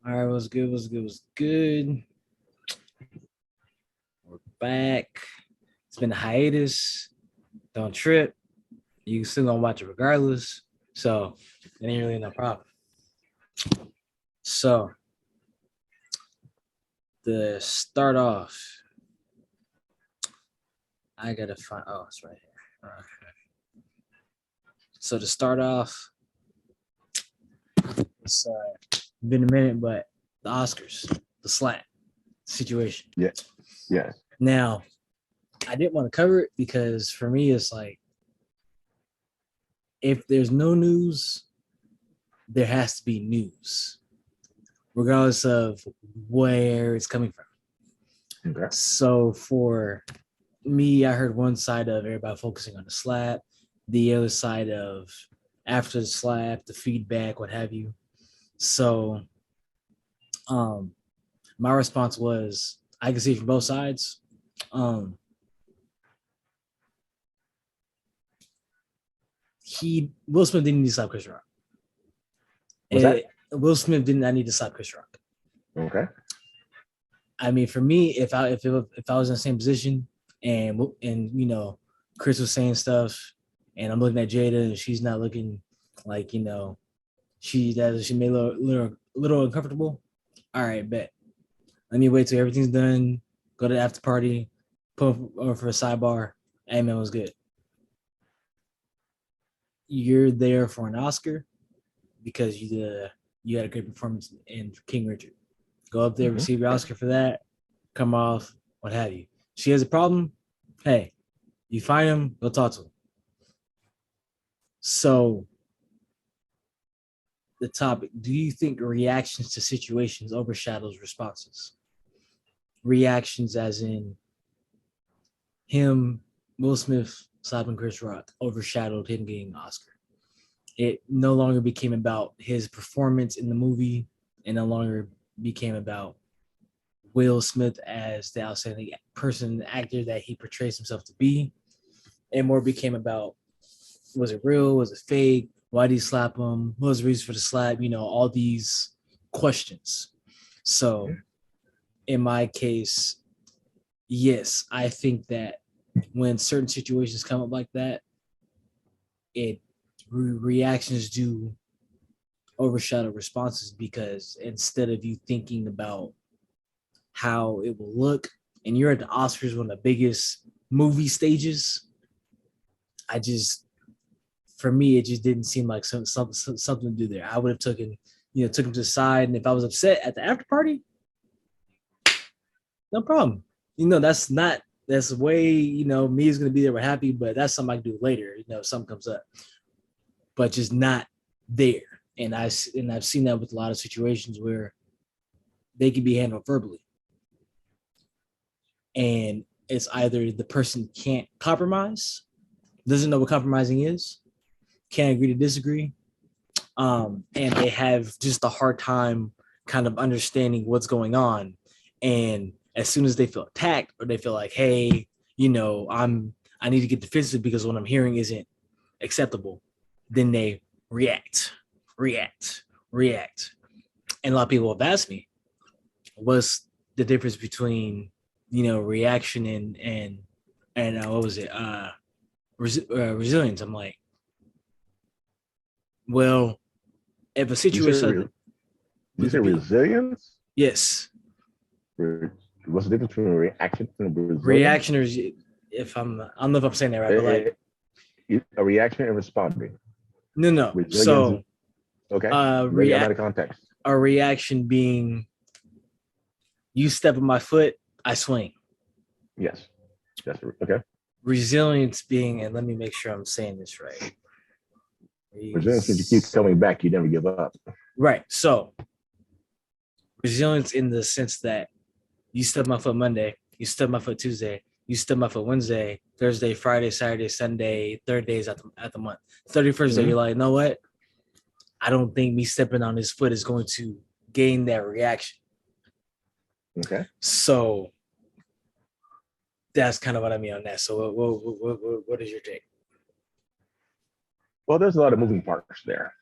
All right, what's good? What's good? What's good? We're back. It's been a hiatus. Don't trip. You still gonna watch it regardless. So it ain't really no problem. So to start off, I gotta find. Oh, it's right here. Okay. So to start off, it's been a minute, but the Oscars, the slap situation. Yeah. Yeah. Now, I didn't want to cover it because for me, it's like if there's no news, there has to be news, regardless of where it's coming from. Okay. So for me, I heard one side of everybody focusing on the slap, the other side of after the slap, the feedback, what have you. So um my response was I can see from both sides. Um Will Smith didn't need to slap Chris Rock. Will Smith did not need to slap Chris Rock. Okay. I mean, for me, if I was in the same position and Chris was saying stuff, and I'm looking at Jada and she's not looking like she made a little uncomfortable. All right, bet. Let me wait till everything's done. Go to the after party, put over for a sidebar. Hey man, was good. You're there for an Oscar because you had a great performance in King Richard. Go up there, receive your Oscar for that, come off, what have you. She has a problem. Hey, you find him, go talk to him. So, the topic: do you think reactions to situations overshadows responses? Reactions, as in him, Will Smith, slapping Chris Rock, overshadowed him getting an Oscar. It no longer became about his performance in the movie, and no longer became about Will Smith as the outstanding person, actor that he portrays himself to be. It more became about, was it real? Was it fake? Why did he slap him? What was the reason for the slap? All these questions. So in my case, yes, I think that when certain situations come up like that, reactions do overshadow responses, because instead of you thinking about how it will look, and you're at the Oscars, one of the biggest movie stages, for me, it just didn't seem like something to do there. I would have took him to the side, and if I was upset at the after party, no problem. That's way, me is gonna be there, we're happy, but that's something I can do later. If something comes up, but just not there. And I've seen that with a lot of situations where they can be handled verbally, and it's either the person can't compromise, doesn't know what compromising is, can't agree to disagree, and they have just a hard time kind of understanding what's going on. And as soon as they feel attacked, or they feel like, hey, I need to get defensive because what I'm hearing isn't acceptable, then they react. And a lot of people have asked me, what's the difference between reaction and what was it, resilience? I'm like, well, if a situation, you say resilience? Yes. What's the difference between reaction and resilience? Reaction, or I don't know if I'm saying that right, but like a reaction and responding. No. Resilience, so okay, out of context. A reaction being, you step on my foot, I swing. Yes, that's okay. Resilience being, and let me make sure I'm saying this right. Resilience means you keep coming back, you never give up. Right. So resilience in the sense that you step my foot Monday, you step my foot Tuesday, you step my foot Wednesday, Thursday, Friday, Saturday, Sunday, 3rd days at the month. 31st day, you're like, you know what? I don't think me stepping on his foot is going to gain that reaction. Okay. So that's kind of what I mean on that. So what is your take? Well, there's a lot of moving parts there.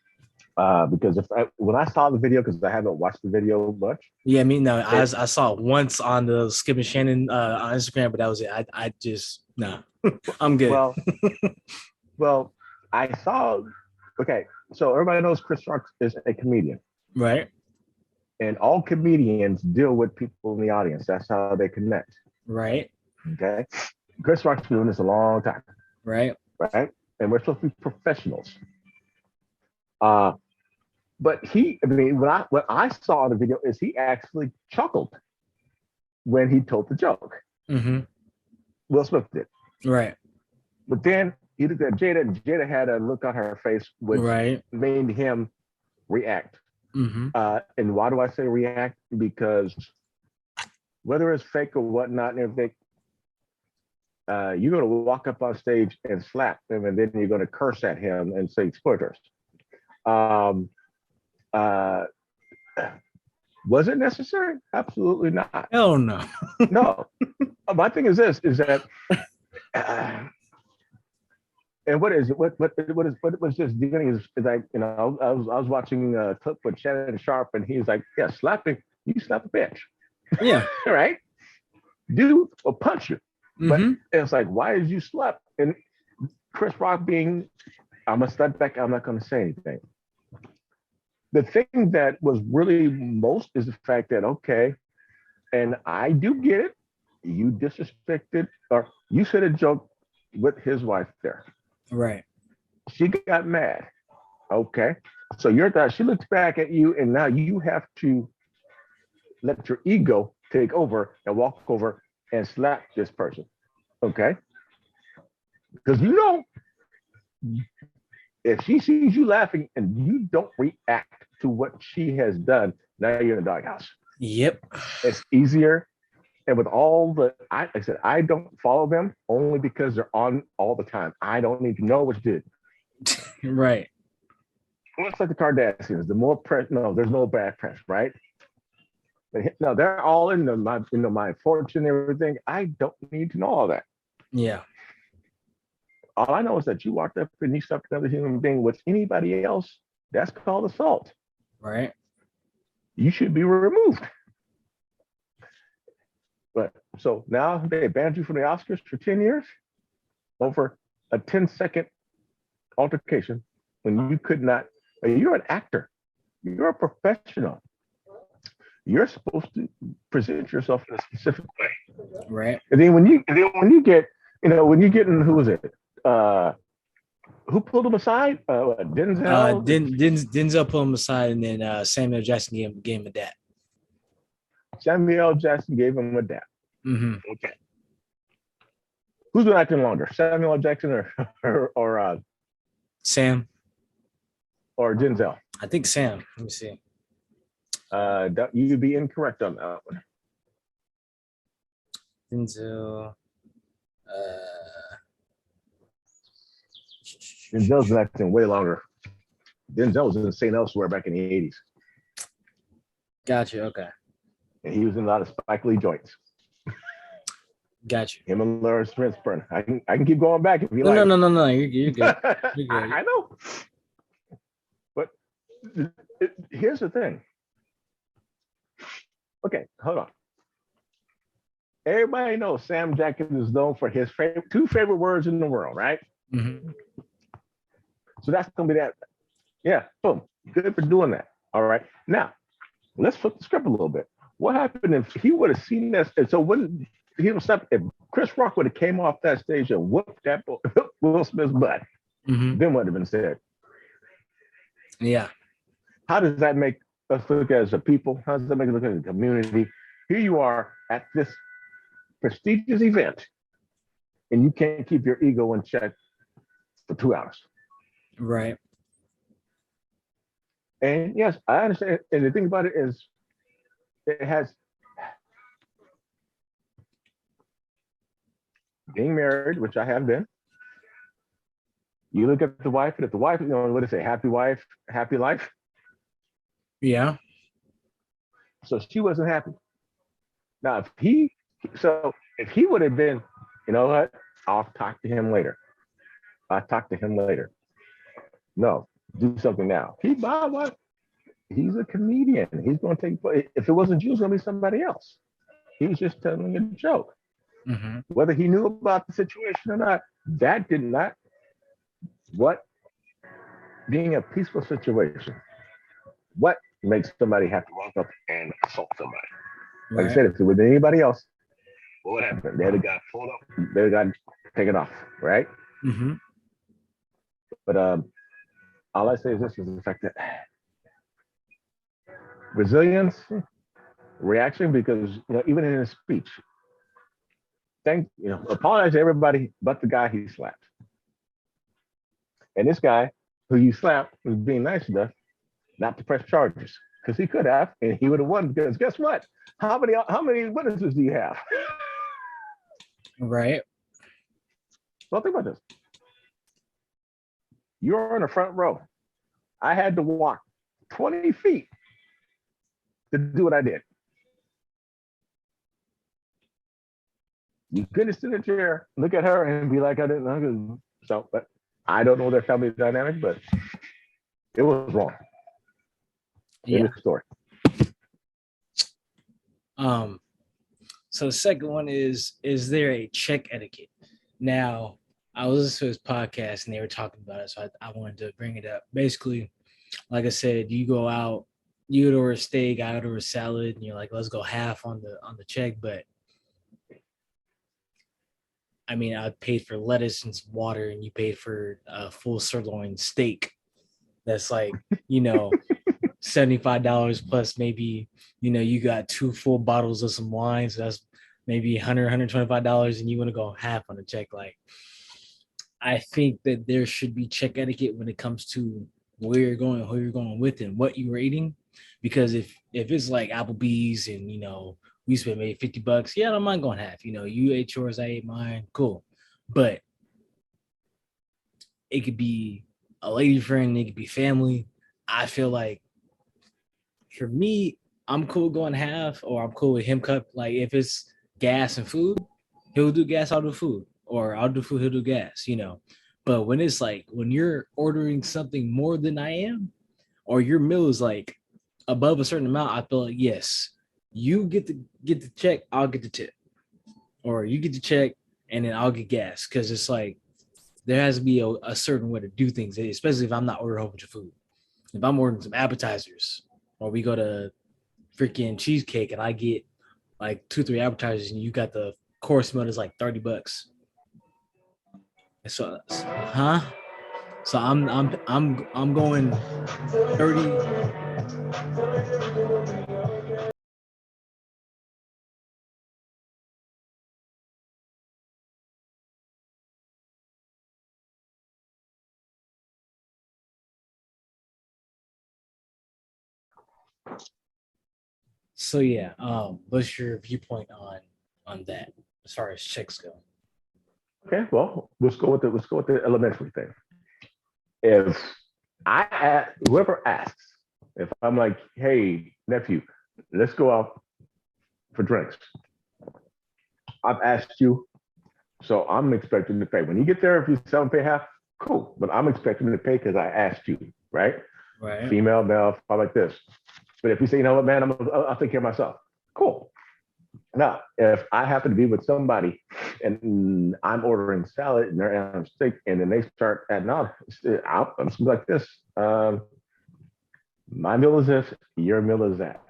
Because when I saw the video, because I haven't watched the video much. Yeah, me no. I saw it once on the Skip and Shannon on Instagram, but that was it. I just nah. I'm good. Well, I saw. Okay, so everybody knows Chris Rock is a comedian, Right. and all comedians deal with people in the audience. That's how they connect. Right. Okay, Chris Rock's been doing this a long time. Right. Right, and we're supposed to be professionals. But I mean, what I saw in the video is he actually chuckled when he told the joke. Mm-hmm. Will Smith did. Right. But then he looked at Jada, and Jada had a look on her face which made him react. Mm-hmm. And why do I say react? Because whether it's fake or whatnot and everything, you're going to walk up on stage and slap him, and then you're going to curse at him and say spoilers. Was it necessary? Absolutely not. Hell no. No. My thing is this: is that, and what was just beginning is like, you know, I was watching a clip with Shannon Sharp, and he's like, yeah, slapping, you slap a bitch. Yeah. Right? Dude will punch you. But Mm-hmm. it's like, why did you slap? And Chris Rock being, I'm gonna step back, I'm not gonna say anything. The thing that was really most is the fact that, okay, and I do get it, you disrespected, or you said a joke with his wife there. Right. She got mad. Okay. So she looks back at you, and now you have to let your ego take over and walk over and slap this person. Okay. Because you know, if she sees you laughing and you don't react to what she has done, now you're in the doghouse. Yep. It's easier. And with all the, like I said, I don't follow them only because they're on all the time. I don't need to know what you did. Right. Well, it's like the Kardashians. The more press, no, there's no bad press, right? No, they're all in my fortune and everything. I don't need to know all that. Yeah. All I know is that you walked up and you stuffed another human being with anybody else. That's called assault. Right. You should be removed. But so now they banned you from the Oscars for 10 years over a 10-second altercation when you could not. You're an actor. You're a professional. You're supposed to present yourself in a specific way. Right. And then when you get, when you get in, who was it? Who pulled him aside? Denzel. Denzel pulled him aside, and then Samuel Jackson gave him a dap. Samuel Jackson gave him a dap. Mm-hmm. Okay. Who's been acting longer, Samuel Jackson or Sam or Denzel? I think Sam. Let me see. You'd be incorrect on that one. Denzel. Denzel's been acting way longer. Denzel was in St. Elsewhere back in the 80s. Gotcha. Okay. And he was in a lot of Spike Lee joints. Gotcha. Him and Lawrence Fishburne. I can keep going back if you like. No. You're good. You're good. I know. But here's the thing. Okay, hold on. Everybody knows Sam Jackson is known for his two favorite words in the world, right? Mm-hmm. So that's gonna be that. Yeah, boom. Good for doing that. All right. Now, let's flip the script a little bit. What happened if he would have seen this? And so when he was if Chris Rock would have came off that stage and whooped that Will Smith's butt, then what would have been said? Yeah. How does that make us look as a people? How does that make us look as a community? Here you are at this prestigious event, and you can't keep your ego in check for 2 hours. Right. And yes, I understand. And the thing about it is, it has being married, which I have been. You look at the wife, and if the wife, what do they say? Happy wife, happy life. Yeah. So she wasn't happy. Now, if he would have been, you know what? I'll talk to him later. No, do something now. He's a comedian. He's going to take. If it wasn't you, it's going to be somebody else. He was just telling a joke. Mm-hmm. Whether he knew about the situation or not, that did not. What being a peaceful situation? What makes somebody have to walk up and assault somebody? Like I Right. said, if it was anybody else, what would happen? They'd have got pulled up. They'd have got taken off, right? Mm-hmm. But all I say is this: is the fact that resilience, reaction, because even in his speech, apologize to everybody but the guy he slapped. And this guy who you slapped was being nice enough not to press charges because he could have, and he would have won. Because guess what? How many witnesses do you have? Right. Well, think about this. You're in the front row. I had to walk 20 feet to do what I did. You couldn't sit in a chair, look at her, and be like, I didn't know. So, but I don't know their family dynamic, but it was wrong. Yeah. In the story. So the second one is there a check etiquette? Now, I was listening to his podcast and they were talking about it, so I wanted to bring it up. Basically, like I said, you go out, you order a steak, I order a salad, and you're like, let's go half on the check. But I mean, I paid for lettuce and some water, and you paid for a full sirloin steak. That's like, $75 plus maybe, you got 2 full bottles of some wine. So that's maybe $125, and you want to go half on the check. Like, I think that there should be check etiquette when it comes to where you're going, who you're going with, and what you're eating. Because if it's like Applebee's and we spent maybe $50, yeah, I don't mind going half. You ate yours, I ate mine, cool. But it could be a lady friend, it could be family. I feel like for me, I'm cool going half, or I'm cool with him cut. Like if it's gas and food, he'll do gas, I'll do food, or I'll do food, he'll do gas. But when it's like when you're ordering something more than I am, or your meal is like above a certain amount, I feel like yes, you get the check, I'll get the tip, or you get the check and then I'll get gas, because it's like there has to be a certain way to do things, especially if I'm not ordering a whole bunch of food. If I'm ordering some appetizers, or we go to freaking cheesecake and I get like 2-3 appetizers and you got the course meal that's like $30. So, huh? So I'm going 30. So yeah, what's your viewpoint on that as far as checks go? Okay, well, let's go with the elementary thing. If whoever asks, if I'm like, hey, nephew, let's go out for drinks. I've asked you, so I'm expecting to pay. When you get there, if you sell and pay half, cool. But I'm expecting to pay because I asked you, right? Right. Female, male, I like this. But if you say, you know what, man, I'll take care of myself. Cool. Now, if I happen to be with somebody and I'm ordering salad and they're having steak, and then they start adding on, I'm like this. My meal is this, your meal is that.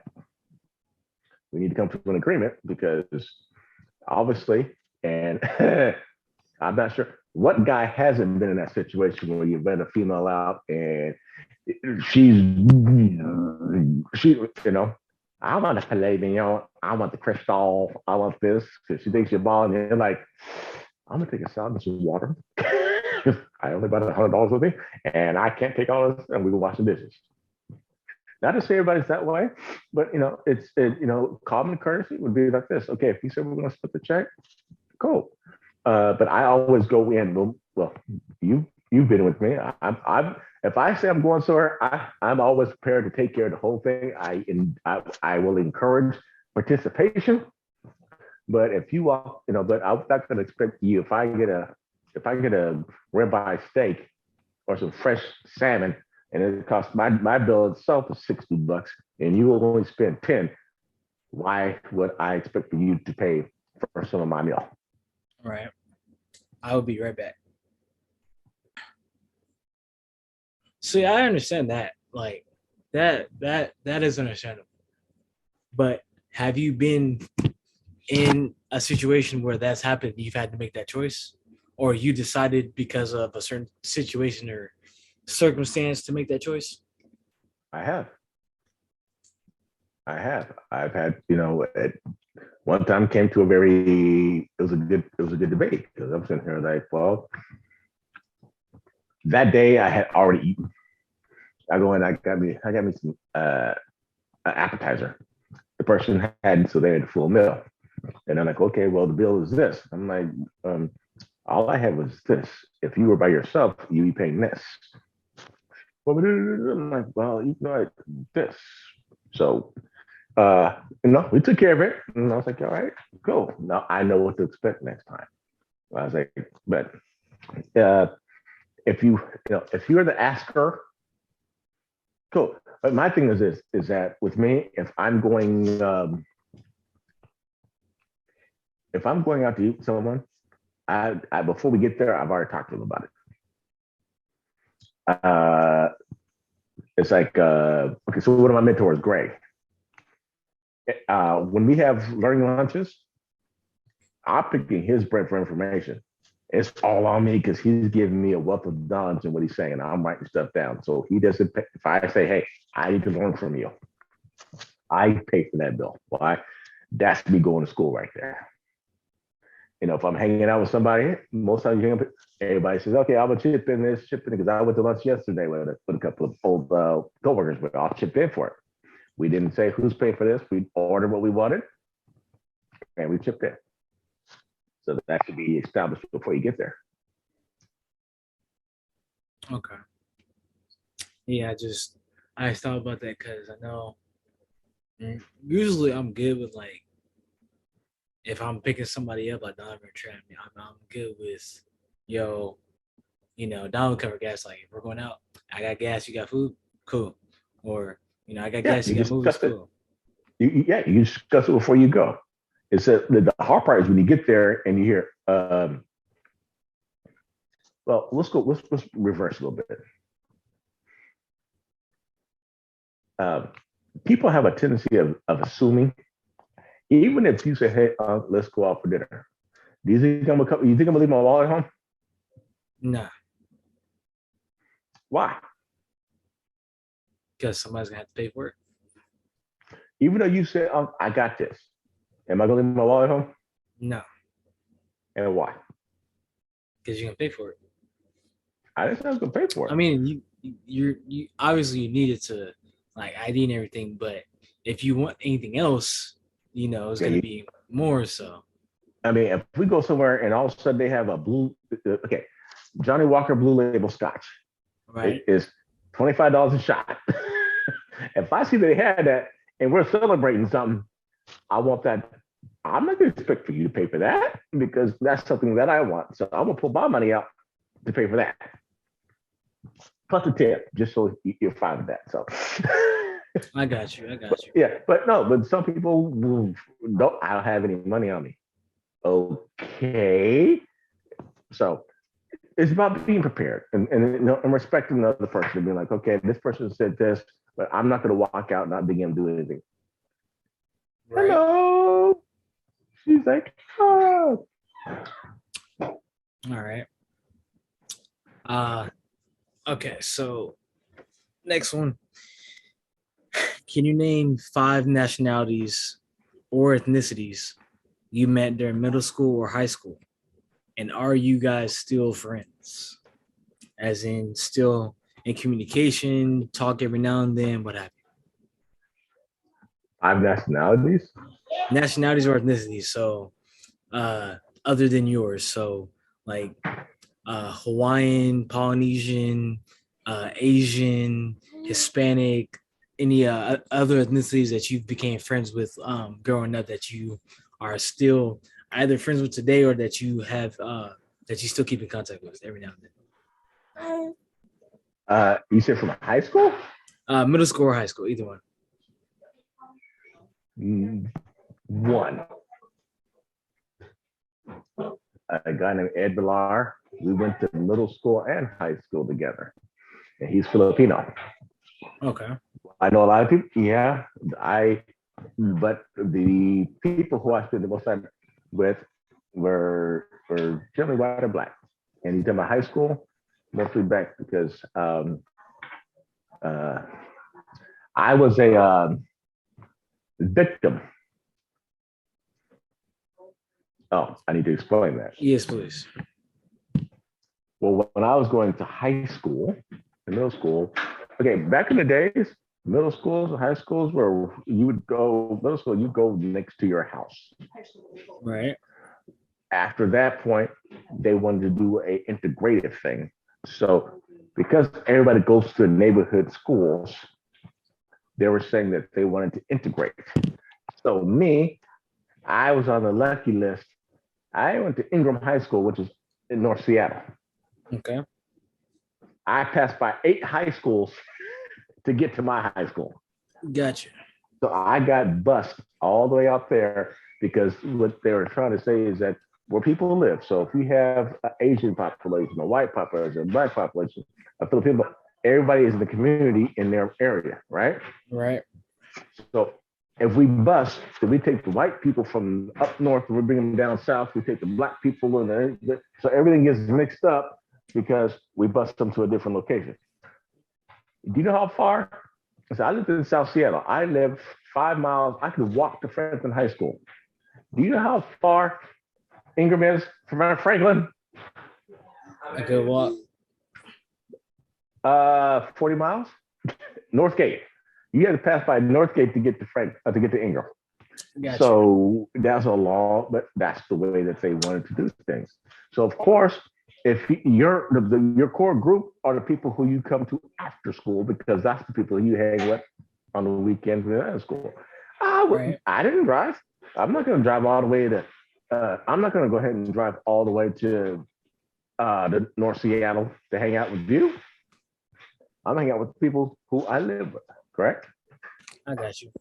We need to come to an agreement because obviously, and I'm not sure what guy hasn't been in that situation where you've been a female out and she's I want a filet mignon, I want the crystal, I want this, because she thinks you're balling, and you're like, I'm gonna take a salad and some water. I only bought $100 with me, and I can't take all this, and we will wash the dishes. Not to say everybody's that way, but common courtesy would be like this. Okay, if you said we're gonna split the check, cool. But I always go in. Well, you've been with me. I'm if I say I'm going somewhere, I'm always prepared to take care of the whole thing. I will encourage participation. But if you walk, but I'm not going to expect you. If I get a ribeye steak or some fresh salmon, and it costs my bill itself is $60, and you will only spend 10. Why would I expect for you to pay for some of my meal? All right. I will be right back. See, I understand that. Like that is understandable. But have you been in a situation where that's happened, you've had to make that choice? Or you decided because of a certain situation or circumstance to make that choice? I have. I have. I've had, at one time came to it was a good debate because I'm sitting here like, well, that day I had already eaten. I go in, I got me some an appetizer. The person had, so they had a full meal. And I'm like, okay, well, the bill is this. I'm like, all I had was this. If you were by yourself, you'd be paying this. Well, I'm like, well, this. So, we took care of it. And I was like, all right, cool. Now I know what to expect next time. I was like, but if if you're the asker, cool. But my thing is this: is that with me, if I'm going out to eat with someone, I before we get there, I've already talked to them about it. It's like, okay, so one of my mentors, Greg. When we have learning lunches, I'm picking his brain for information. It's all on me because he's giving me a wealth of knowledge and what he's saying. I'm writing stuff down. So he doesn't pay. If I say, hey, I need to learn from you, I pay for that bill. Why? That's me going to school right there. If I'm hanging out with somebody, most times everybody says, okay, I'm gonna chip in because I went to lunch yesterday with a couple of old coworkers, but I'll chip in for it. We didn't say who's paying for this. We ordered what we wanted, and we chipped in. So that should be established before you get there. Okay. Yeah, I thought about that because I know usually I'm good with like if I'm picking somebody up, I don't ever trap me. I'm good with don't cover gas. Like if we're going out, I got gas, you got food, cool. Or I got gas, you got movies, cool. You discuss it before you go. It's the hard part is when you get there and you hear, well, let's reverse a little bit. People have a tendency of assuming, even if you say, hey, let's go out for dinner. Do you think I'm gonna leave my wallet at home? No. Why? Because somebody's gonna have to pay for it. Even though you said, I got this. Am I gonna leave my wallet at home? No. And why? Because you're gonna pay for it. I didn't say I was gonna pay for it. I mean, you obviously you need it to like ID and everything, but if you want anything else, it's gonna be more so. I mean, if we go somewhere and all of a sudden they have a blue, okay, Johnny Walker Blue Label Scotch, right? It is $25 a shot. If I see they had that and we're celebrating something, I want that. I'm not going to expect for you to pay for that because that's something that I want. So I'm going to pull my money out to pay for that. Plus a tip, just so you're fine with that. So I got you. Yeah, but some people I don't have any money on me. Okay. So it's about being prepared and respecting the other person and being like, okay, this person said this, but I'm not going to walk out not being able to do anything. Right. Hello. She's like, oh. All right. Okay, so next one. Can you name 5 nationalities or ethnicities you met during middle school or high school? And are you guys still friends? As in still in communication, talk every now and then, what have you? 5 nationalities? Nationalities or ethnicities. So other than yours. So like Hawaiian, Polynesian, Asian, Hispanic, any other ethnicities that you became friends with growing up that you are still either friends with today or that you have that you still keep in contact with every now and then? You said from high school? Middle school or high school, either one. One. A guy named Ed Villar. We went to middle school and high school together. And he's Filipino. Okay. I know a lot of people. Yeah, but the people who I spent the most time with were generally white or black. And you talking about high school, mostly black because I was a victim. Oh, I need to explain that. Yes, please. Well, when I was going to high school, middle school, okay, back in the days, middle schools and high schools where you would go, middle school, you go next to your house. Right. After that point, they wanted to do a integrated thing. So because everybody goes to neighborhood schools, they were saying that they wanted to integrate. So me, I was on the lucky list. I went to Ingram High School, which is in North Seattle. Okay. I passed by 8 high schools to get to my high school. Gotcha. So I got bused all the way out there because what they were trying to say is that where people live. So if you have an Asian population, a white population, a black population, a Filipino, everybody is in the community in their area, right? Right. So if we bus, if we take the white people from up north and we bring them down south, we take the black people and so everything gets mixed up because we bus them to a different location. Do you know how far? So I lived in South Seattle. I lived 5 miles. I could walk to Franklin High School. Do you know how far Ingram is from Franklin? I could walk. 40 miles. Northgate. You had to pass by Northgate to get to Ingram. Gotcha. So that's a law, but that's the way that they wanted to do things. So of course, if your core group are the people who you come to after school, because that's the people you hang with on the weekends at school. I didn't drive. I'm not going to drive all the way to. I'm not going to go ahead and drive all the way to the North Seattle to hang out with you. I'm hanging out with people who I live with. Correct? I got you.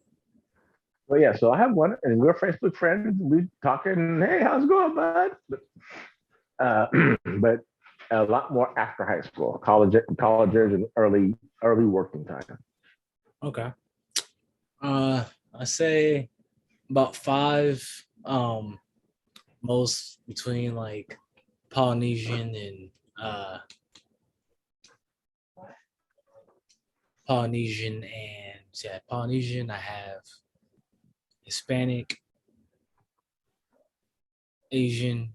Well, yeah. So I have one, and we're Facebook friends. We talking. Hey, how's it going, bud? But a lot more after high school, collegers, and early working time. Okay. I say about 5. Most between like Polynesian and Polynesian. I have Hispanic, Asian.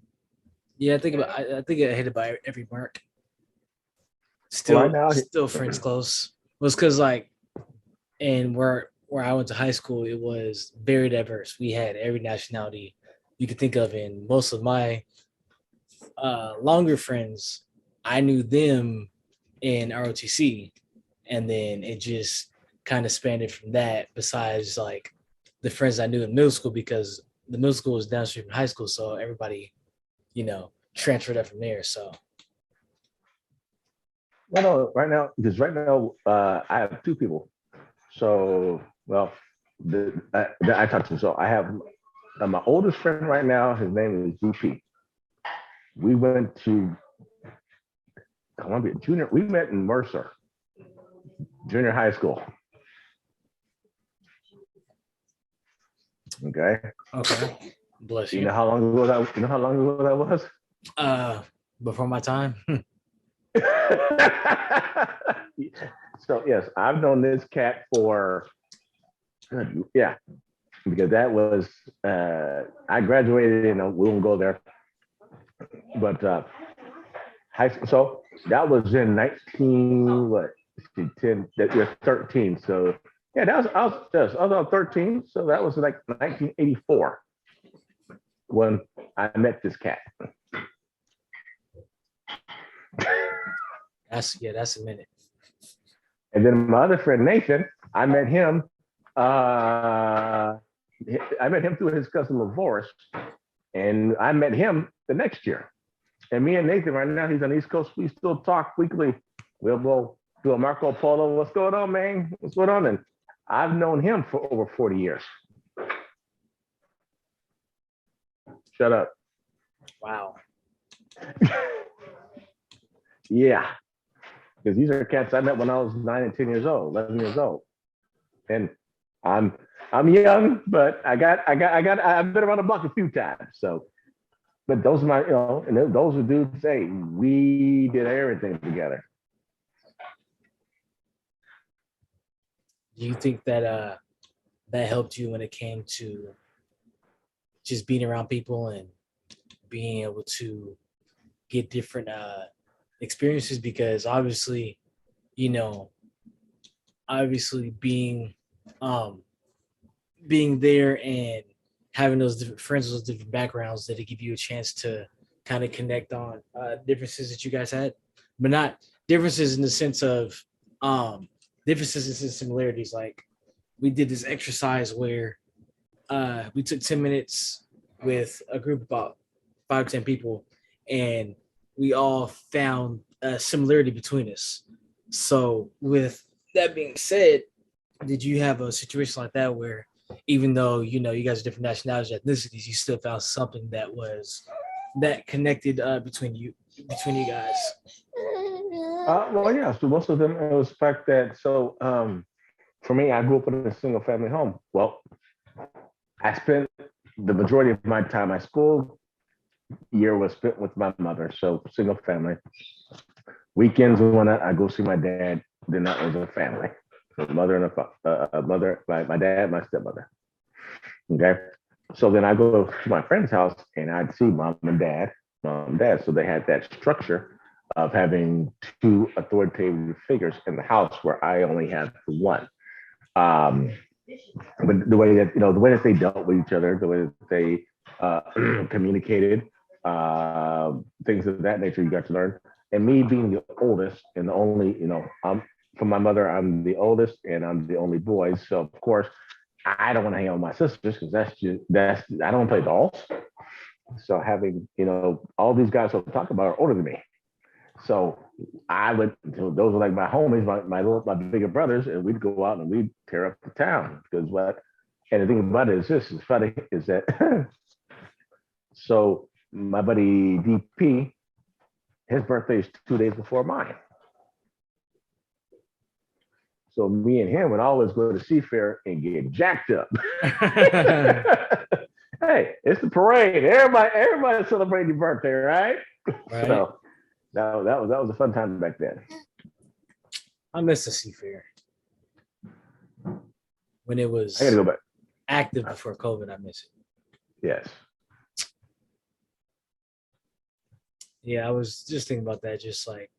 Yeah, I think I hit it by every mark. Still friends close. Was because like, and where I went to high school, it was very diverse. We had every nationality you could think of, and most of my longer friends, I knew them in ROTC, and then it just kind of expanded from that. Besides, like the friends I knew in middle school, because the middle school was downstream from high school, so everybody, transferred up from there. So, well, no, right now, I have 2 people. So, well, I talked to. So I have my oldest friend right now. His name is GP. We went to Columbia Junior. We met in Mercer Junior High School. Okay. Bless you. You know how long ago that was? Before my time. So yes, I've known this cat for because that was I graduated and we won't go there, but high school. So that was in 13. So yeah, I was on 13. So that was like 1984 when I met this cat. That's a minute. And then my other friend Nathan, I met him through his cousin LaVorse, and I met him the next year. And me and Nathan right now, he's on the East Coast. We still talk weekly. We'll go do a Marco Polo. What's going on, man? What's going on? And I've known him for over 40 years. Shut up. Wow. Yeah, because these are cats I met when I was 9 and 10 years old, 11 years old, and I'm young, but I've been around the block a few times. So, but those are my, and those are dudes. Hey, we did everything together. Do you think that that helped you when it came to just being around people and being able to get different experiences? Because obviously, you know, obviously being there and having those different friends with those different backgrounds, that it give you a chance to kind of connect on differences that you guys had, but not differences in the sense of differences and similarities. Like we did this exercise where we took 10 minutes with a group of about 5 to 10 people, and we all found a similarity between us. So, with that being said, did you have a situation like that where, even though you guys are different nationalities, ethnicities, you still found something that connected between you guys? Well, yeah. So most of them it was the fact that for me, I grew up in a single family home. Well, I spent the majority of my time, my school year was spent with my mother, so single family. Weekends when I go see my dad, then that was a family. A mother and a mother, my dad, my stepmother. Okay. So then I go to my friend's house and I'd see mom and dad. So they had that structure of having two authoritative figures in the house where I only had one. But the way that they dealt with each other, the way that they communicated, things of that nature, you got to learn. And me being the oldest and the only, I'm from my mother, I'm the oldest and I'm the only boy. So of course, I don't want to hang out with my sisters because I don't play dolls. So having all these guys who talk about are older than me. So I would, those are like my homies, my bigger brothers, and we'd go out and we'd tear up the town. Because and the thing about it is this is funny, is that so my buddy DP, his birthday is 2 days before mine. So me and him would always go to Seafair and get jacked up. Hey, it's the parade. Everybody celebrating your birthday, right? So that was a fun time back then. I miss the Seafair when it was I gotta go back. Active before COVID. I miss it. Yes. Yeah, I was just thinking about that, just like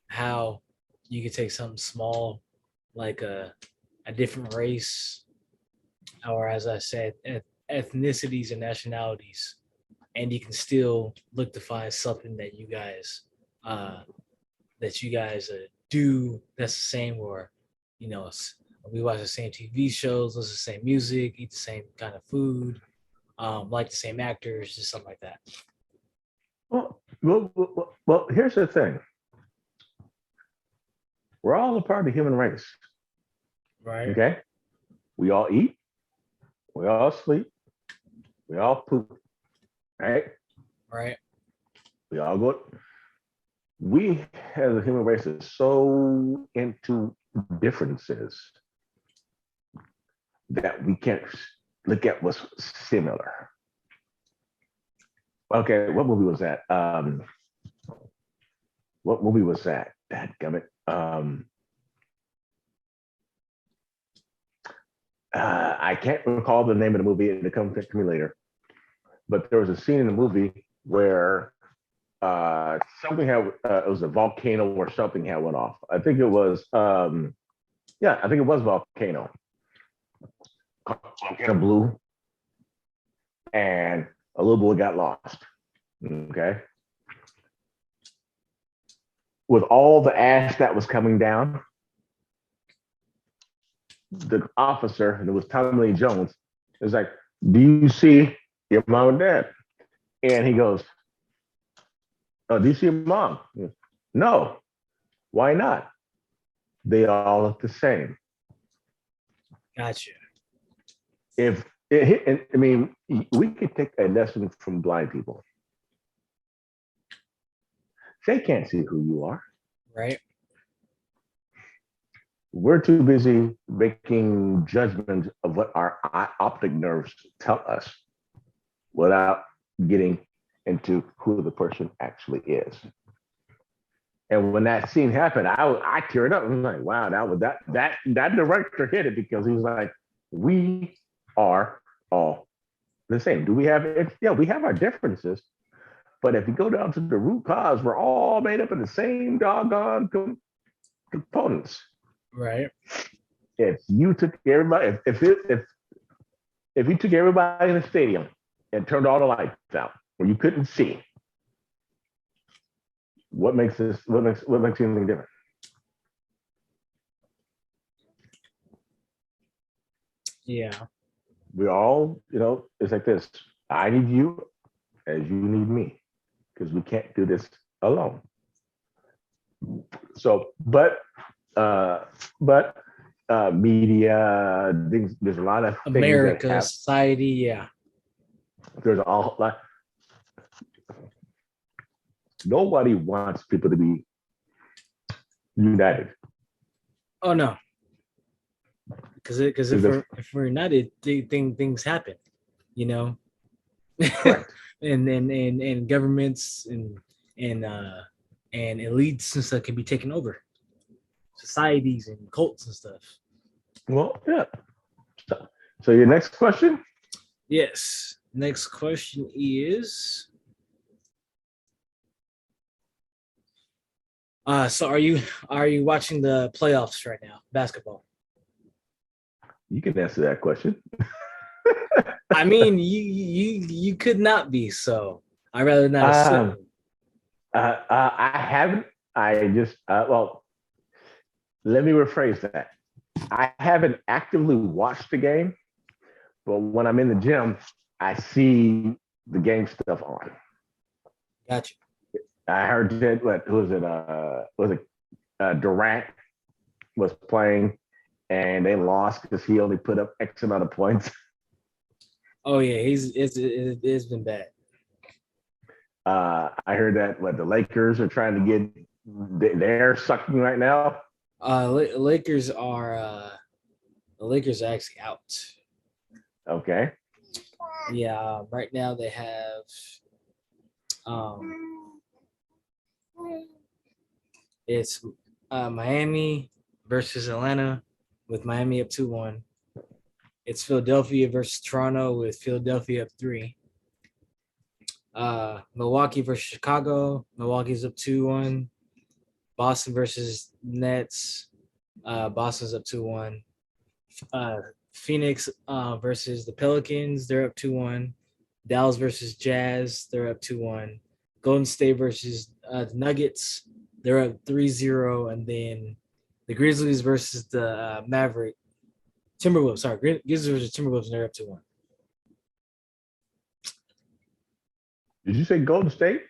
how you could take something small, like a different race, or as I said, ethnicities and nationalities, and you can still look to find something that you guys do that's the same, or we watch the same TV shows, listen to the same music, eat the same kind of food, like the same actors, just something like that. Well, here's the thing. We're all a part of the human race. Right. Okay. We all eat. We all sleep. We all poop. Right. Right. We all go. We as a human race is so into differences that we can't look at what's similar. Okay, what movie was that? What movie was that? Dadgummit. I can't recall the name of the movie. It'll come to me later. But there was a scene in the movie where something had it was a volcano or something had went off. I think it was I think it was volcano. Volcano blew, and a little boy got lost. Okay. With all the ash that was coming down, the officer, and it was Tommy Lee Jones, is like, "Do you see your mom and dad?" And he goes, "Oh, do you see your mom?" "No." "Why not?" they all look the same. Gotcha. I mean, we could take a lesson from blind people. They can't see who you are. Right. We're too busy making judgments of what our optic nerves tell us without getting into who the person actually is. And when that scene happened, I teared up. I was like, wow, that director hit it, because he was like, we are all the same. Do we have it? Yeah, we have our differences. But if you go down to the root cause, we're all made up of the same doggone components. Right. If you took everybody, if you took everybody in the stadium and turned all the lights out where you couldn't see, what makes anything different? Yeah. We all, it's like this. I need you as you need me, because we can't do this alone. So, but media, there's a lot of things America, that have, society, yeah. there's a lot. Nobody wants people to be united. Oh no. Because if we're united, things happen, you know. Correct. and governments and elites and stuff can be taken over. Societies and cults and stuff. Well, yeah. So your next question? Yes. Next question is so are you watching the playoffs right now, basketball? You can answer that question. I mean, you could not be, so I'd rather not assume. I haven't. I just well, let me rephrase that. I haven't actively watched the game, but when I'm in the gym, I see the game stuff on. Gotcha. I heard that. Who was it? Durant was playing, and they lost because he only put up X amount of points. Oh yeah, it's been bad. I heard that the Lakers are trying to get, they're sucking right now. Lakers are actually out. Okay. Yeah, right now they have it's Miami versus Atlanta, with Miami up 2-1. It's Philadelphia versus Toronto, with Philadelphia up 3. Milwaukee versus Chicago. Milwaukee's up 2-1. Boston versus Nets. Boston's up 2-1. Phoenix versus the Pelicans. They're up 2-1. Dallas versus Jazz. They're up 2-1. Golden State versus the Nuggets. They're up 3-0. And then the Grizzlies versus the Timberwolves. Sorry, Grizzlies versus Timberwolves, and they're up 2-1. Did you say Golden State?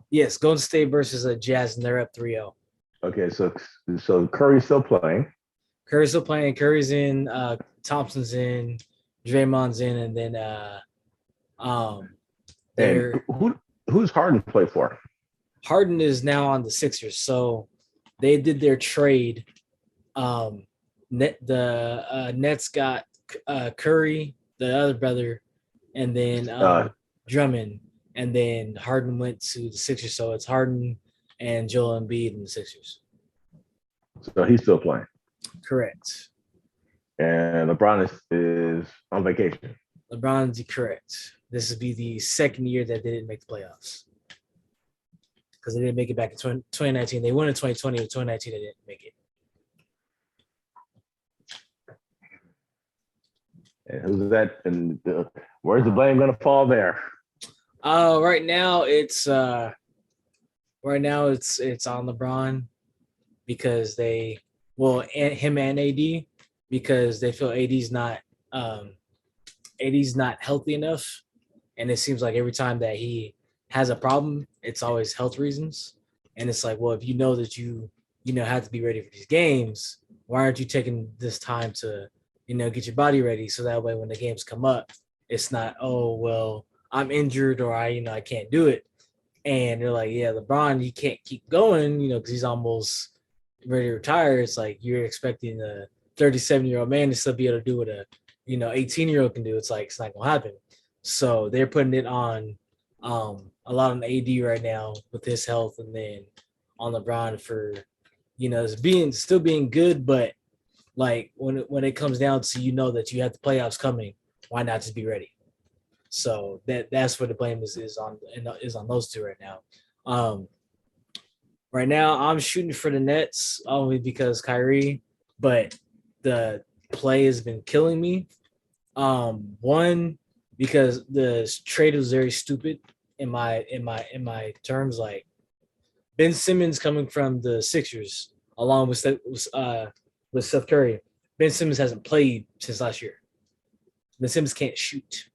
Yes, Golden State versus Jazz, and they're up 3-0. Okay, so Curry's still playing. Curry's still playing. Curry's in. Thompson's in. Draymond's in, and then and who's Harden play for? Harden is now on the Sixers, so they did their trade. The Nets got Curry, the other brother, and then Drummond, and then Harden went to the Sixers. So it's Harden and Joel Embiid in the Sixers. So he's still playing. Correct. And LeBron is on vacation. LeBron's correct. This would be the second year that they didn't make the playoffs, because they didn't make it back in 2019. They won in 2020, but 2019 they didn't make it. And who's that? And where's the blame going to fall there? Right now it's on LeBron, because him and AD, because they feel AD's not healthy enough, and it seems like every time that he has a problem, it's always health reasons. And it's like, well, if you know that you have to be ready for these games, why aren't you taking this time to, get your body ready so that way when the games come up, it's not, oh well, I'm injured or I can't do it. And they're like, yeah, LeBron, he can't keep going, because he's almost ready to retire. It's like you're expecting a 37-year-old man to still be able to do what a 18-year-old can do. It's like it's not gonna happen. So they're putting it on a lot on AD right now with his health, and then on LeBron for it's still being good, but like when it comes down to that you have the playoffs coming, why not just be ready? So that's where the blame is on those two right now. Right now I'm shooting for the Nets only because Kyrie, but the play has been killing me. One, because the trade was very stupid in my terms. Like Ben Simmons coming from the Sixers along with Steph Curry. Ben Simmons hasn't played since last year. Ben Simmons can't shoot.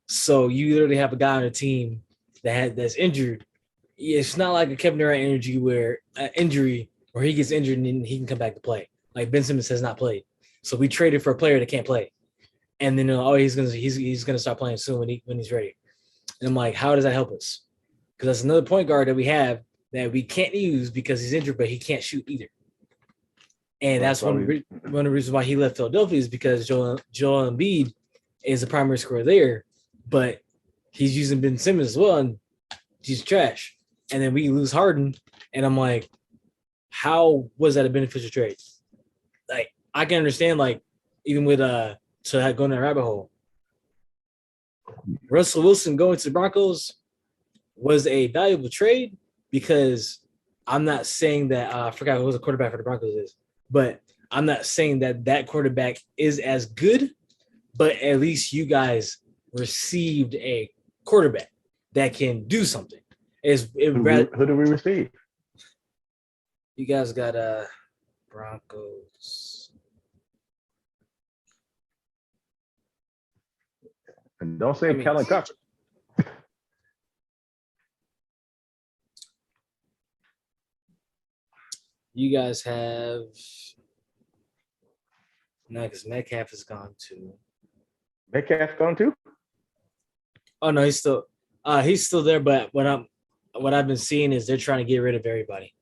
So you literally have a guy on a team that's injured. It's not like a Kevin Durant injury where he gets injured and then he can come back to play. Like Ben Simmons has not played. So we traded for a player that can't play. And then he's gonna start playing soon when he's ready. And I'm like, how does that help us? Because that's another point guard that we have that we can't use because he's injured, but he can't shoot either. And that's one of the reasons why he left Philadelphia is because Joel Embiid is the primary scorer there, but he's using Ben Simmons as well, and he's trash. And then we lose Harden, and I'm like, how was that a beneficial trade? Like, I can understand, like, even with to go in that rabbit hole. Russell Wilson going to the Broncos was a valuable trade because I'm not saying that I forgot who the quarterback for the Broncos is, but I'm not saying that quarterback is as good, but at least you guys received a quarterback that can do something. Who do we receive? You guys got Broncos. And don't say Kellen Tucker. You guys have because Metcalf is gone too. Metcalf gone too? Oh no, he's still there. But what I've been seeing is they're trying to get rid of everybody.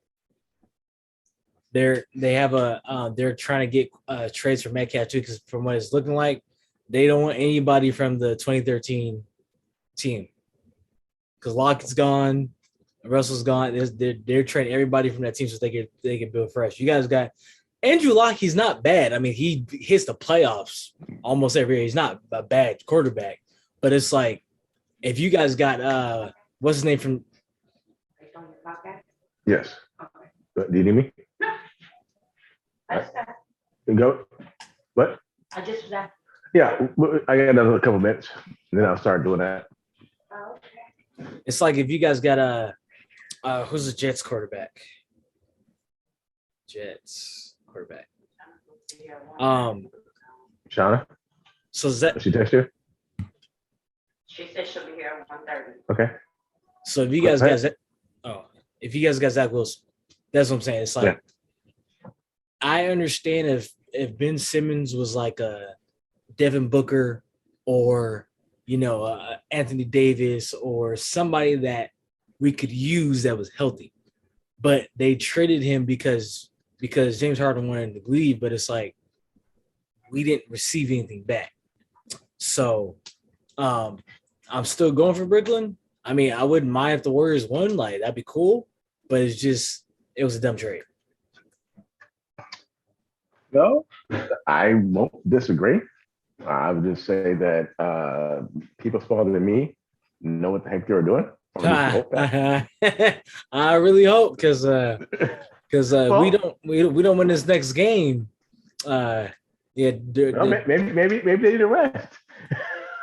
They're trying to get trades for Metcalf too, because from what it's looking like, they don't want anybody from the 2013 team because Lockett's gone, Russell's gone. They're trading everybody from that team so they can build fresh. You guys got Andrew Locke. He's not bad. I mean, he hits the playoffs almost every year. He's not a bad quarterback, but it's like if you guys got what's his name from? Yes. Okay. Do you need me? No. Go. What? I just was at. Yeah, I got another couple minutes, and then I'll start doing that. Oh, okay. It's like if you guys got who's the Jets quarterback? Shauna. So is that she text you? She said she'll be here at 1:30. Okay. So if you guys got Zach Wilson, that's what I'm saying. It's like I understand if Ben Simmons was like a Devin Booker or Anthony Davis or somebody that we could use that was healthy, but they traded him because James Harden wanted to leave. But it's like we didn't receive anything back, so I'm still going for Brooklyn. I mean, I wouldn't mind if the Warriors won, like that'd be cool, but it was a dumb trade. No, I won't disagree. I would just say that people smarter than me know what the heck they're doing. I really hope because we don't win this next game. Maybe they need a rest.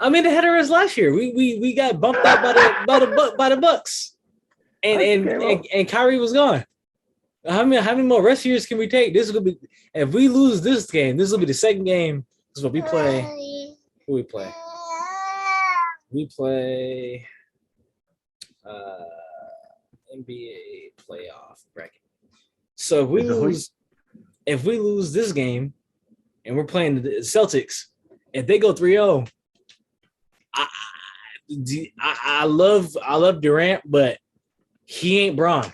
I mean, they had a rest last year. We got bumped out by the Bucks, and Kyrie was gone. How many more rest years can we take? This will be if we lose this game. This will be the second game. This is what we play. Who we play? We play NBA playoff bracket. So if we lose, if we lose this game and we're playing the Celtics, if they go 3-0, I love Durant, but he ain't Bron.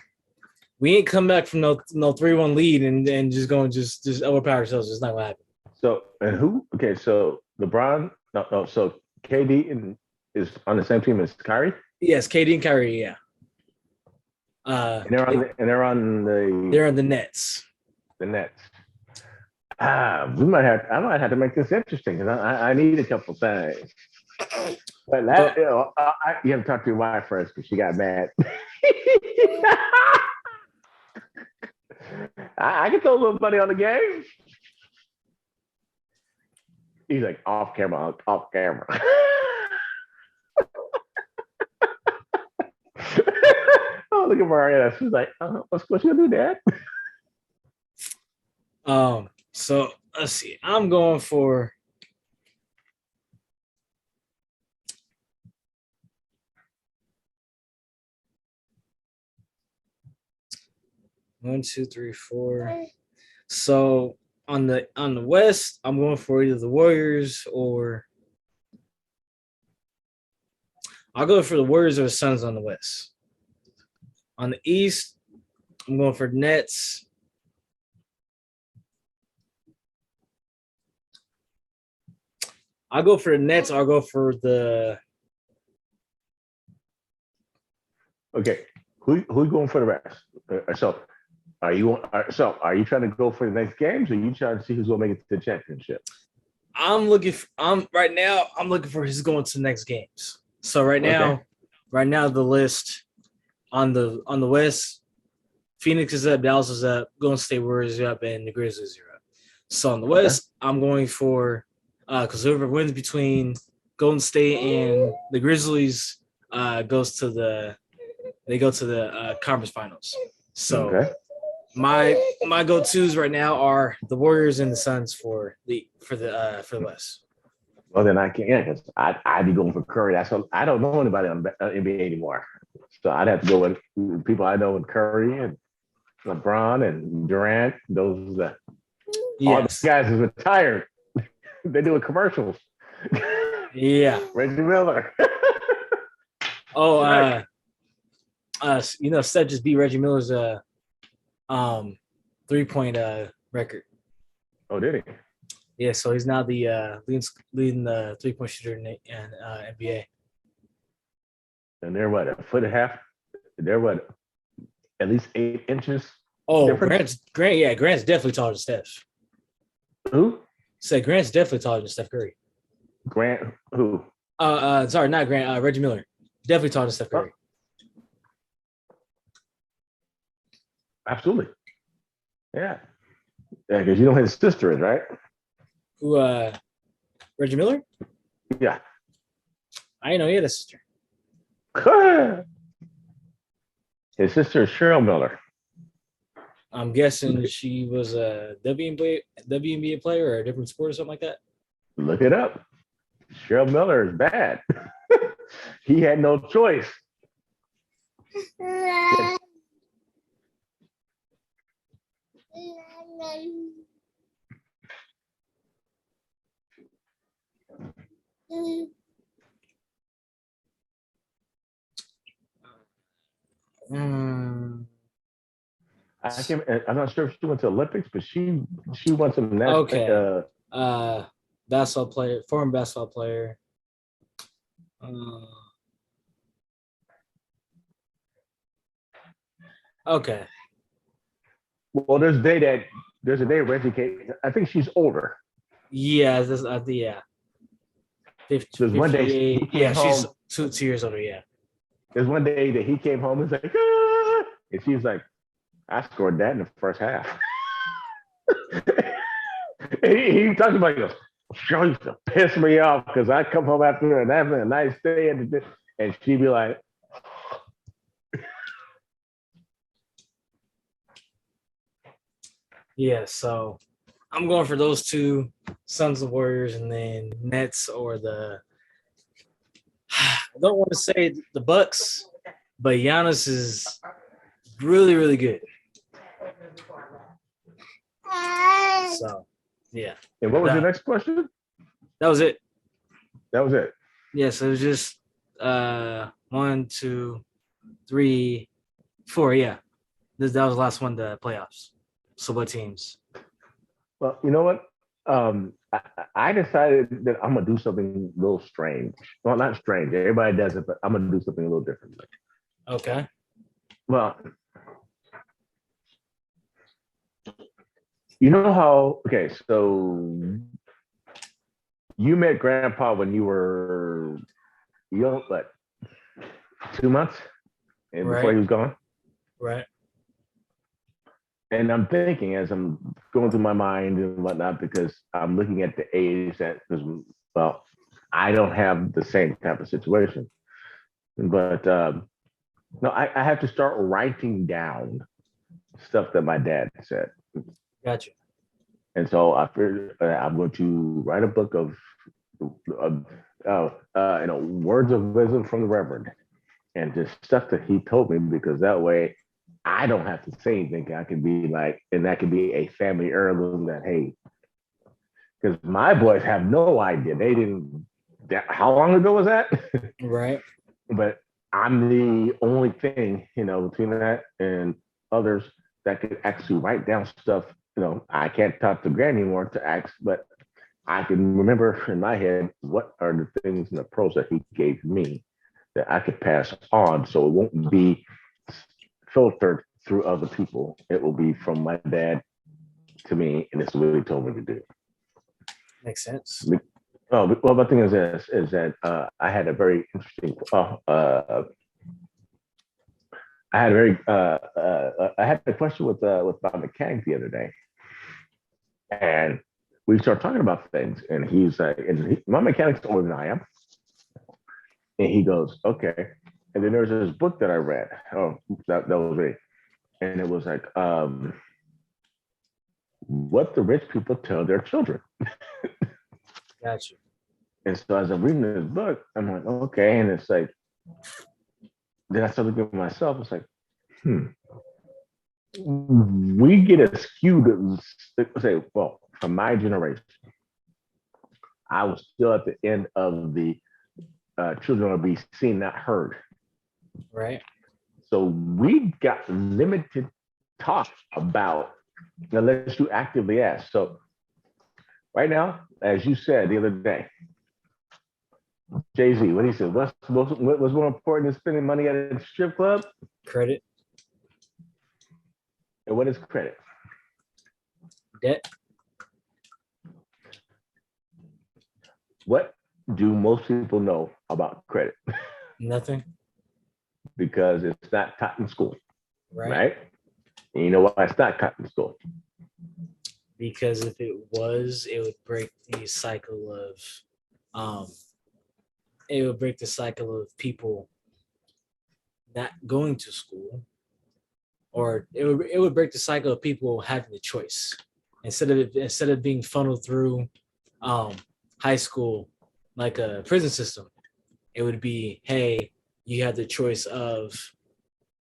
We ain't come back from no 3-1 lead and just going just overpower ourselves. It's not gonna happen. So and who? Okay, so LeBron. No. So KD is on the same team as Kyrie. Yes, KD and Kyrie. Yeah. And they're on the Nets. The Nets. I might have to make this interesting because I need a couple things. But that, you have to talk to your wife first because she got mad. I can throw a little money on the game. He's like, off camera. Oh, look at Maria. She's like, what's you gonna do, Dad? So let's see. I'm going for one, two, three, four. So on the West, I'm going for either the Warriors or I'll go for the Warriors or the Suns on the West. On the East, I'm going for Nets. I'll go for the Nets. I'll go for the. Okay, who going for the rest? So, are you trying to go for the next games, or are you trying to see who's going to make it to the championship? I'm looking for who's going to the next games. So right now the list on the West, Phoenix is up, Dallas is up, Golden State Warriors are up, and the Grizzlies are up. So on the West, I'm going for because whoever wins between Golden State and the Grizzlies goes to the conference finals. So my go-tos right now are the Warriors and the Suns for the West. Well, then I can't because I'd be going for Curry. That's what, I don't know anybody on NBA anymore, so I'd have to go with people I know with Curry and LeBron and Durant. Those all the guys is retired. They're doing commercials. Yeah. Reggie Miller. Steph just beat Reggie Miller's 3-point record. Oh, did he? Yeah, so he's now the leading the 3-point shooter in NBA. And they're what, a foot and a half? They're what, at least 8 inches? Oh, Grant's definitely taller than Steph. Who? Grant's definitely taller than Steph Curry. Grant who? Sorry, not Grant. Reggie Miller. Definitely taller than Steph Curry. Absolutely. Yeah. Yeah, because you know who his sister is, right? Who? Reggie Miller? Yeah. I didn't know he had a sister. His sister is Cheryl Miller. I'm guessing she was a WNBA player or a different sport or something like that. Look it up. Cheryl Miller is bad. He had no choice. Yes. I'm not sure if she went to Olympics, but she won some national. Basketball player, former basketball player. Okay. Well, there's a day Reggie came. I think she's older. Yeah, yeah. 50, there's one day she's 2 years older. Yeah. There's one day that he came home and was like, and she was like, I scored that in the first half. he talked about it. She used to piss me off because I come home after and having a nice day and she'd be like, yeah. So I'm going for those two, Suns and Warriors, and then Nets or the. I don't want to say the Bucks, but Giannis is really, really good. So, yeah, And what was your next question? that was it. That was it. Yeah, so it was just 1, 2, 3, 4. Yeah, that was the last one. The playoffs. So what teams? Well, you know what? I decided that I'm gonna do something a little strange. Well, not strange. Everybody does it, but I'm gonna do something a little different. Okay. Well, you know how? Okay, so you met Grandpa when you were young, what, 2 months, and before he was gone. Right. And I'm thinking as I'm going through my mind and whatnot, because I'm looking at the age that, well, I don't have the same type of situation. But no, I have to start writing down stuff that my dad said. Gotcha. And so I figured I'm going to write a book of, words of wisdom from the Reverend, and just stuff that he told me, because that way I don't have to say anything. I can be like, and that can be a family heirloom that, hey, because my boys have no idea. They didn't, how long ago was that? Right. But I'm the only thing, between that and others that could actually write down stuff. I can't talk to Granny anymore to ask, but I can remember in my head what are the things and the pros that he gave me that I could pass on, so it won't be filtered through other people. It will be from my dad to me, and it's what he told me to do. Makes sense. Oh, well, the thing is this: is that I had a very interesting. I had a question with my mechanic the other day, and we started talking about things, and he's like, my mechanic's older than I am, and he goes, okay. And then there's this book that I read. Oh, that was me, and it was like, what the rich people tell their children. Gotcha. And so as I'm reading this book, I'm like, okay, and it's like, then I started looking at myself. It's like, we get a skew to say, well, from my generation, I was still at the end of the children will be seen, not heard. Right. So we got limited talk about unless you actively ask. So right now, as you said the other day, Jay-Z, what he said, what's more important than spending money at a strip club? Credit. And what is credit? Debt. What do most people know about credit? Nothing. Because it's not taught in school, Right. right? And you know why it's not taught in school? Because if it was, it would break the cycle of people not going to school, or it would break the cycle of people having the choice instead of being funneled through high school like a prison system. It would be, hey, you have the choice of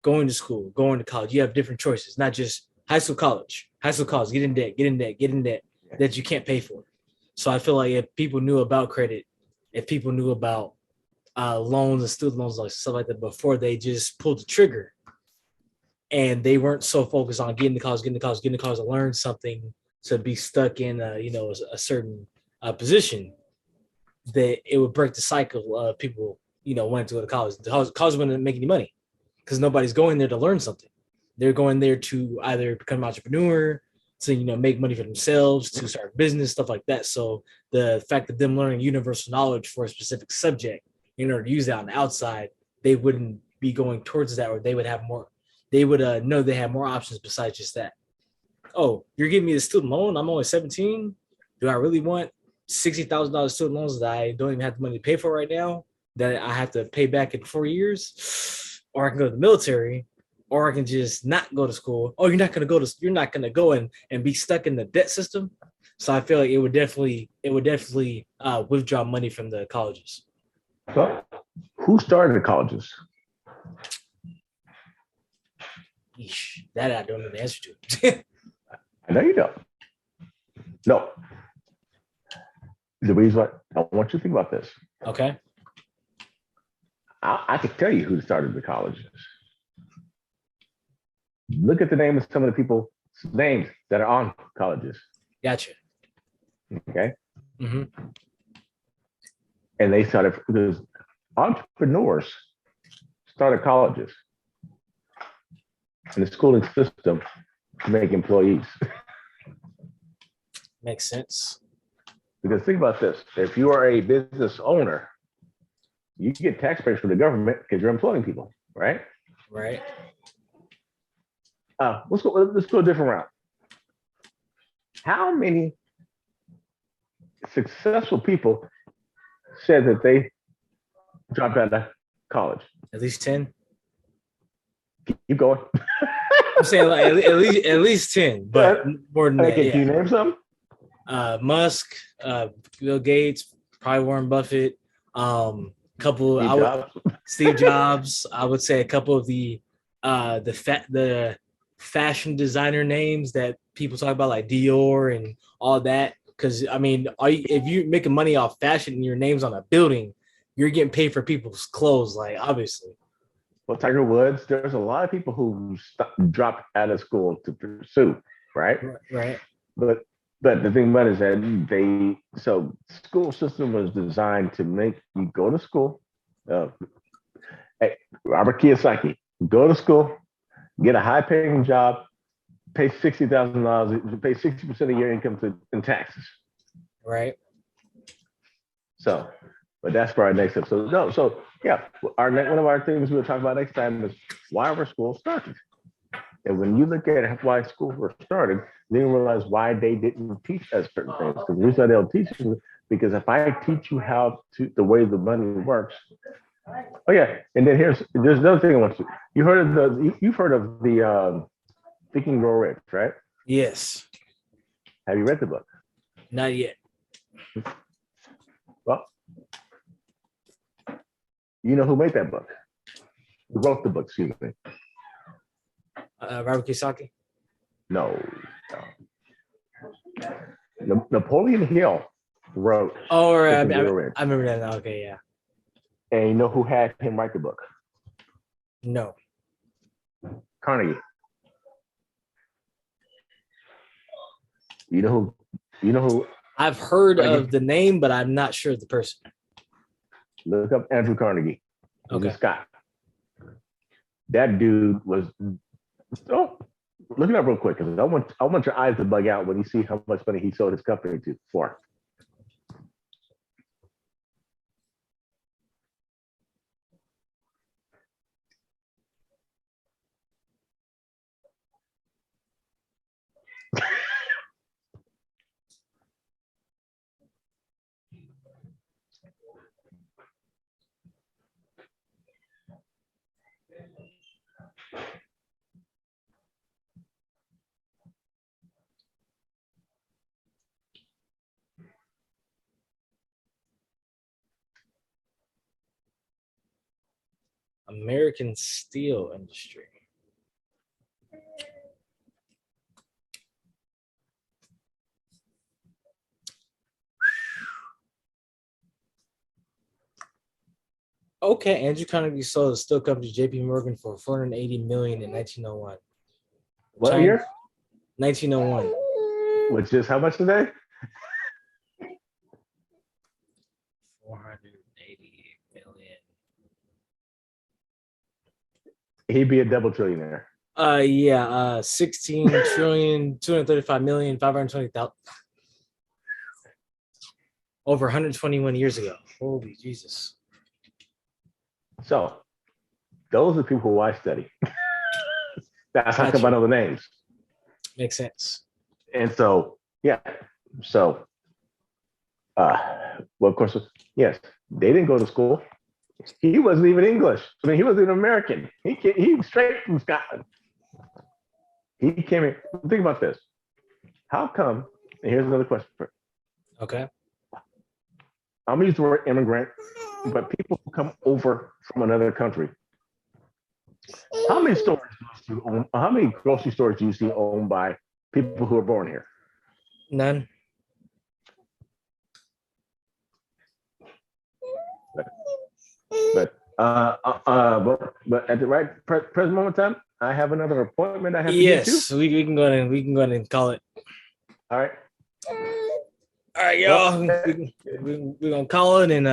going to school, going to college. You have different choices, not just high school, college, get in debt that you can't pay for. So I feel like if people knew about credit, if people knew about loans and student loans, like stuff like that, before they just pulled the trigger, and they weren't so focused on getting to college to learn something, to be stuck in a certain position, that it would break the cycle of people wanting to go to college. College wouldn't make any money because nobody's going there to learn something. They're going there to either become an entrepreneur, to make money for themselves, to start a business, stuff like that. So the fact that them learning universal knowledge for a specific subject in order to use that on the outside, they wouldn't be going towards that, or they would have more. They would know they have more options besides just that. Oh, you're giving me the student loan. I'm only 17. Do I really want $60,000 student loans that I don't even have the money to pay for right now, that I have to pay back in 4 years? Or I can go to the military, or I can just not go to school. Oh, you're not gonna go and be stuck in the debt system. So I feel like it would definitely withdraw money from the colleges. Well, who started the colleges? Eesh, that I don't know the answer to. I know you don't. No. The reason why I want you to think about this. Okay. I could tell you who started the colleges. Look at the name of some of the people's names that are on colleges. Gotcha. Okay. Mm-hmm. And they started because entrepreneurs started colleges and the schooling system to make employees. Makes sense. Because think about this: if you are a business owner, you get taxpayers from the government because you're employing people, right? Right. Let's go a different route. How many successful people said that they dropped out of college? At least 10. Keep going. I'm saying like at least 10, but more than that. Okay, Yeah. can you name some? Musk, Bill Gates, probably Warren Buffett, couple Steve Jobs. I would say a couple of the fashion designer names that people talk about, like Dior and all that. Because I mean, if you're making money off fashion and your name's on a building, you're getting paid for people's clothes, like obviously. Well, Tiger Woods. There's a lot of people who dropped out of school to pursue, right? Right. But the thing about it is that school system was designed to make you go to school. Hey, Robert Kiyosaki, go to school, get a high-paying job, pay $60,000, pay 60% of your income in taxes. Right. So, but that's for our next episode. So yeah, one of our things we'll talk about next time is why were schools started. And when you look at why schools were started, then you realize why they didn't teach us certain things. Because the reason they don't teach you, because if I teach you the way the money works. Oh yeah, and then there's another thing I want to. You've heard of the Think and Grow Rich, right? Yes. Have you read the book? Not yet. Well, you know who made that book? Who wrote the book? Excuse me. Robert Kiyosaki? No. Napoleon Hill wrote. Oh, right. I remember that now. Okay, yeah. And you know who had him write the book? No. Carnegie. You know who? I've heard of the name, but I'm not sure of the person. Look up Andrew Carnegie. He's a Scot. That dude was. Oh, look it up real quick because I want your eyes to bug out when you see how much money he sold his company for. American steel industry. Okay, Andrew Carnegie sold a steel company to JP Morgan for $480 million in 1901. What year? 1901. Which is how much today? 480 million. He'd be a double trillionaire. 16 trillion 235 million 520,000. Over 121 years ago. Holy Jesus. So those are people who I study. That's how come I know the names. Makes sense. And so, yeah. So, well, of course, yes, they didn't go to school. He wasn't even English. I mean, he wasn't even American. He was straight from Scotland. He came here. Think about this. How come, and here's another question for you. Okay. I'm going to use the word immigrant, but people who come over from another country. How many stores do you own? How many grocery stores do you see owned by people who are born here? None. But at the present moment in time, I have another appointment I have to get to. Yes, we can go ahead and and call it. All right. All right, y'all. Well, We're gonna call it and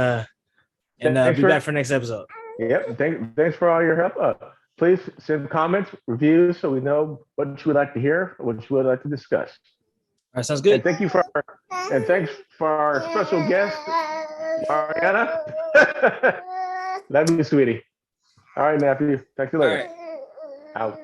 be back for next episode. Yep. Thanks for all your help. Please send comments, reviews, so we know what you would like to hear, what you would like to discuss. All right, sounds good. And thanks for our special guest, Mariana. Love you, sweetie. All right, nephew. Thanks you later. All right. Out.